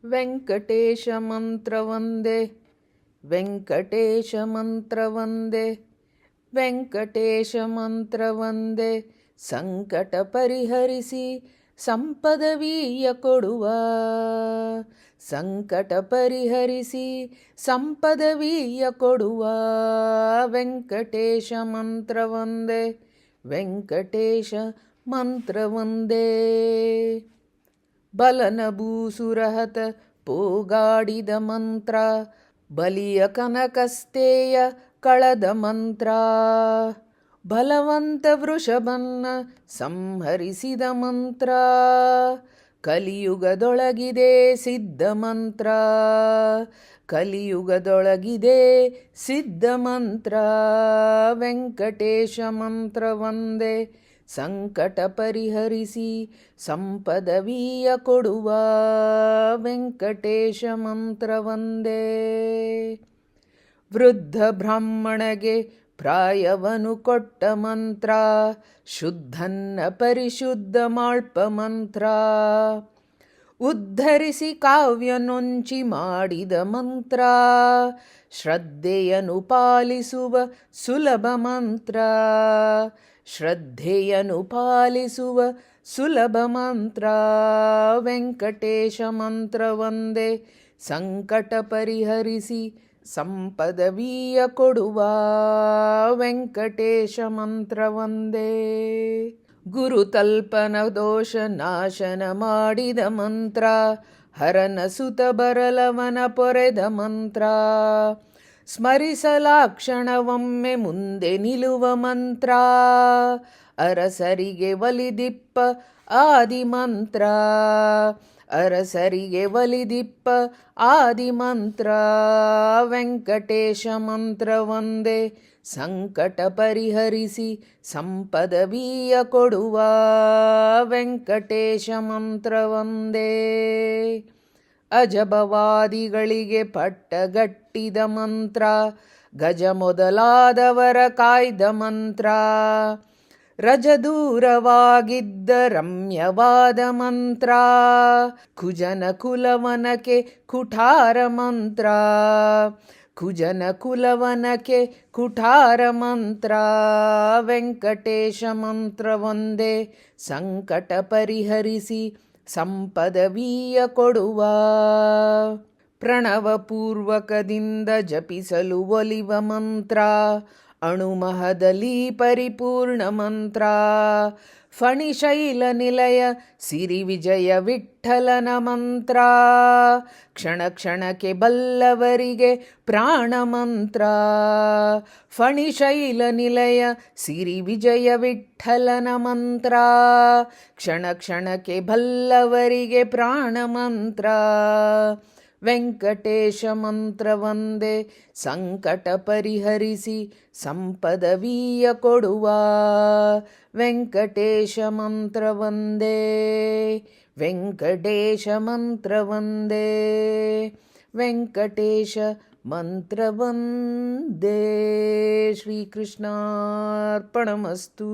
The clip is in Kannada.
ವೆಂಕಟೇಶ ಮಂತ್ರ ವಂದೇ ವೆಂಕಟೇಶ ಮಂತ್ರ ವಂದೇ ವೆಂಕಟೇಶ ಮಂತ್ರ ವಂದೇ ಸಂಕಟ ಪರಿಹರಿಸಿ ಸಂಪದವೀಯ ಕೊಡುವ ಸಂಕಟ ಪರಿಹರಿಸಿ ಸಂಪದವೀಯ ಕೊಡುವ ವೆಂಕಟೇಶ ಮಂತ್ರ ವಂದೇ ವೆಂಕಟೇಶ ಮಂತ್ರ ವಂದೇ ಬಲನಭೂಸುರಹತ ಪೋಗಾಡಿದ ಮಂತ್ರ ಬಲಿಯ ಕನಕಸ್ತೇಯ ಕಳದ ಮಂತ್ರ ಬಲವಂತ ವೃಷಭನ್ನ ಸಂಹರಿಸಿದ ಮಂತ್ರ ಕಲಿಯುಗದೊಳಗಿದೆ ಸಿದ್ಧ ಮಂತ್ರ ಕಲಿಯುಗದೊಳಗಿದೆ ಸಿದ್ಧ ಮಂತ್ರ ವೆಂಕಟೇಶ ಮಂತ್ರ ವಂದೇ ಸಂಕಟ ಪರಿಹರಿಸಿ ಸಂಪದವೀಯ ಕೊಡುವ ವೆಂಕಟೇಶ ಮಂತ್ರ ವಂದೇ ವೃದ್ಧ ಬ್ರಾಹ್ಮಣಗೆ ಪ್ರಾಯವನು ಕೊಟ್ಟ ಮಂತ್ರ ಶುದ್ಧನ್ನ ಪರಿಶುದ್ಧ ಮಾಳ್ಪ ಮಂತ್ರ ಉದ್ಧರಿಸಿ ಕಾವ್ಯನೊಂಚಿ ಮಾಡಿದ ಮಂತ್ರ ಶ್ರದ್ಧೆಯನು ಪಾಲಿಸುವ ಸುಲಭ ಮಂತ್ರ ಶ್ರದ್ಧೆಯನು ಪಾಲಿಸುವ ಸುಲಭ ಮಂತ್ರ ವೆಂಕಟೇಶ ಮಂತ್ರ ವಂದೇ ಸಂಕಟ ಪರಿಹರಿಸಿ ಸಂಪದವೀಯ ಕೊಡುವ ವೆಂಕಟೇಶ ಮಂತ್ರ ವಂದೇ ಗುರುತಲ್ಪನ ದೋಷ ನಾಶನ ಮಾಡಿದ ಮಂತ್ರ ಹರನ ಸುತ ಬರಲವನ ಪೊರೆದ ಮಂತ್ರ ಸ್ಮರಿಸಲಾಕ್ಷಣವೊಮ್ಮೆ ಮುಂದೆ ನಿಲ್ಲುವ ಮಂತ್ರ ಅರಸರಿಗೆ ಒಲಿದಿಪ್ಪ ಆದಿ ಮಂತ್ರ ಅರಸರಿಗೆ ಒಲಿದಿಪ್ಪ ಆದಿ ಮಂತ್ರ ವೆಂಕಟೇಶ ಮಂತ್ರ ವಂದೇ ಸಂಕಟ ಪರಿಹರಿಸಿ ಸಂಪದವೀಯ ಕೊಡುವ ವೆಂಕಟೇಶ ಮಂತ್ರ ವಂದೇ ಅಜಬವಾದಿಗಳಿಗೆ ಪಟ್ಟಗಟ್ಟಿದ ಮಂತ್ರ ಗಜ ಮೊದಲಾದವರ ಕಾಯ್ದ ಮಂತ್ರ ರಜದೂರವಾಗಿದ್ದ ರಮ್ಯವಾದ ಮಂತ್ರ ಕುಜನ ಕುಲವನಕ್ಕೆ ಕುಠಾರ ಮಂತ್ರ ಕುಜನ ಕುಲವನಕ್ಕೆ ಕುಠಾರ ಮಂತ್ರ ವೆಂಕಟೇಶ ಮಂತ್ರ ವಂದೇ ಸಂಕಟ ಪರಿಹರಿಸಿ ಸಂಪದವೀಯ ಕೊಡುವ ಪ್ರಣವಪೂರ್ವಕದಿಂದ ಜಪಿಸಲು ಒಲಿವ ಮಂತ್ರ ಅಣುಮಹದಲ್ಲಿ ಪರಿಪೂರ್ಣ ಮಂತ್ರ ಫಣಿಶೈಲ ನಿಲಯ ಸಿರಿ ವಿಜಯ ವಿಠ್ಠಲನ ಮಂತ್ರ ಕ್ಷಣ ಕ್ಷಣಕ್ಕೆ ಬಲ್ಲವರಿಗೆ ಪ್ರಾಣ ಮಂತ್ರ ಫಣಿಶೈಲ ನಿಲಯ ಸಿರಿ ವಿಜಯ ವಿಠ್ಠಲನ ಮಂತ್ರ ಕ್ಷಣ ಕ್ಷಣಕ್ಕೆ ಬಲ್ಲವರಿಗೆ ಪ್ರಾಣ ಮಂತ್ರ ವೆಂಕಟೇಶ ಮಂತ್ರ ವಂದೇ ಸಂಕಟ ಪರಿಹರಿಸಿ ಸಂಪದವೀಯ ಕೊಡುವ ವೆಂಕಟೇಶ ಮಂತ್ರ ವಂದೇ ವೆಂಕಟೇಶ ಮಂತ್ರ ವಂದೇ ವೆಂಕಟೇಶ ಮಂತ್ರ ವಂದೇ ಶ್ರೀಕೃಷ್ಣಾರ್ಪಣಮಸ್ತು.